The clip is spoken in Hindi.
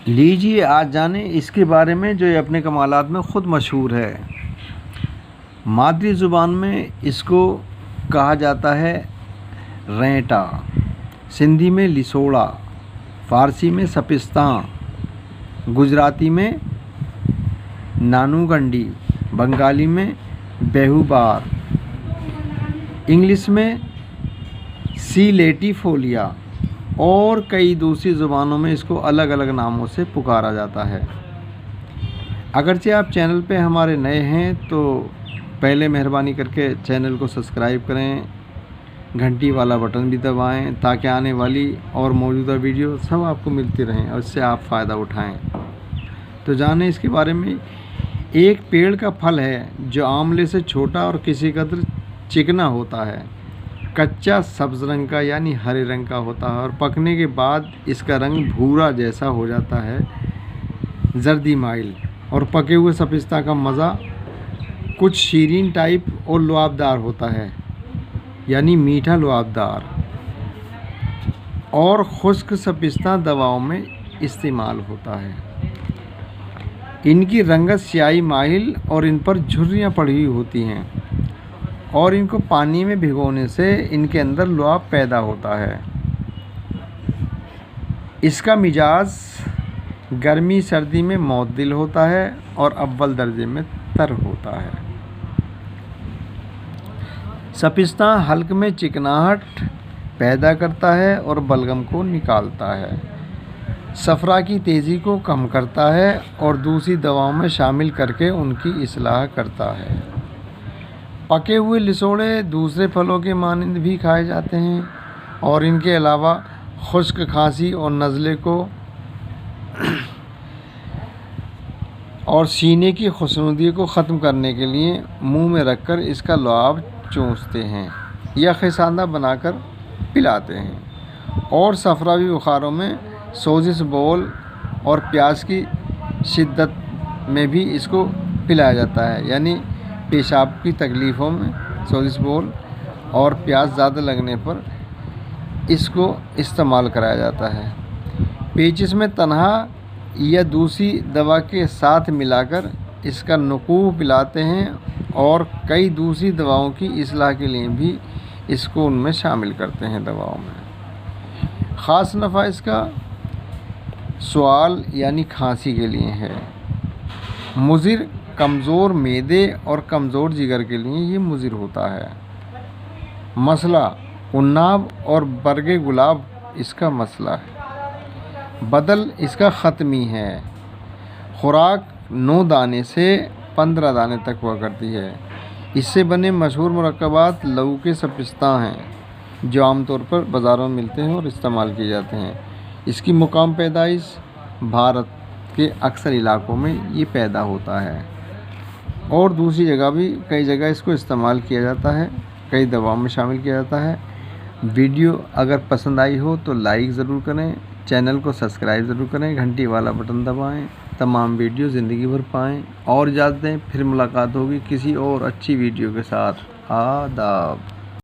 लीजिए आज जाने इसके बारे में जो ये अपने कमालात में ख़ुद मशहूर है। मादरी ज़ुबान में इसको कहा जाता है रेंटा, सिंधी में लिसोड़ा, फ़ारसी में सपिस्तान, गुजराती में नानूगंडी, बंगाली में बेहुबार, इंग्लिश में सीलेटीफोलिया और कई दूसरी ज़ुबानों में इसको अलग अलग नामों से पुकारा जाता है। अगरचे आप चैनल पे हमारे नए हैं तो पहले मेहरबानी करके चैनल को सब्सक्राइब करें, घंटी वाला बटन भी दबाएं ताकि आने वाली और मौजूदा वीडियो सब आपको मिलती रहें और इससे आप फ़ायदा उठाएं। तो जानें इसके बारे में। एक पेड़ का फल है जो आंवले से छोटा और किसी कदर चिकना होता है। कच्चा सब्ज़ रंग का यानी हरे रंग का होता है और पकने के बाद इसका रंग भूरा जैसा हो जाता है, जर्दी माइल। और पके हुए सपिस्ता का मज़ा कुछ शीरीन टाइप और लुआबदार होता है, यानी मीठा लुआबदार। और खुश्क सपिस्ता दवाओं में इस्तेमाल होता है। इनकी रंगत स्याही माइल और इन पर झुर्रियाँ पड़ी हुई होती हैं और इनको पानी में भिगोने से इनके अंदर लुआब पैदा होता है। इसका मिजाज गर्मी सर्दी में मौतदिल होता है और अव्वल दर्जे में तर होता है। सपिस्ता हल्क में चिकनाहट पैदा करता है और बलगम को निकालता है, सफ़रा की तेज़ी को कम करता है और दूसरी दवाओं में शामिल करके उनकी इस्लाह करता है। पके हुए लिसोड़े दूसरे फलों के मानंद भी खाए जाते हैं और इनके अलावा खुश्क खांसी और नज़ले को और सीने की खुशनुदी को ख़त्म करने के लिए मुंह में रखकर इसका लुआब चूसते हैं या खिसांदा बनाकर पिलाते हैं। और सफरावी बुखारों में सोजिश बोल और प्यास की शिद्दत में भी इसको पिलाया जाता है, यानी पेशाब की तकलीफ़ों में सोजिश बोल और प्यास ज़्यादा लगने पर इसको इस्तेमाल कराया जाता है। पेचिश में तन्हा या दूसरी दवा के साथ मिलाकर इसका नुकूह पिलाते हैं और कई दूसरी दवाओं की इस्लाह के लिए भी इसको उनमें शामिल करते हैं दवाओं में। ख़ास नफ़ा इसका स्वाल यानी खांसी के लिए है। मुज़िर कमज़ोर मैदे और कमज़ोर जिगर के लिए ये मुज़िर होता है। मसला उन्नाब और बरगे गुलाब इसका मसला है। बदल इसका ख़त्मी है। खुराक 9 दाने से 15 दाने तक हुआ करती है। इससे बने मशहूर मुरक्कबात लहू के सपिस्ता हैं जो आमतौर पर बाज़ारों में मिलते हैं और इस्तेमाल किए जाते हैं। इसकी मुकाम पैदाइश भारत के अक्सर इलाकों में ये पैदा होता है और दूसरी जगह भी कई जगह इसको इस्तेमाल किया जाता है, कई दवाओं में शामिल किया जाता है। वीडियो अगर पसंद आई हो तो लाइक ज़रूर करें, चैनल को सब्सक्राइब ज़रूर करें, घंटी वाला बटन दबाएं, तमाम वीडियो ज़िंदगी भर पाएँ। और इजाज़त दें, फिर मुलाकात होगी किसी और अच्छी वीडियो के साथ। आदाब।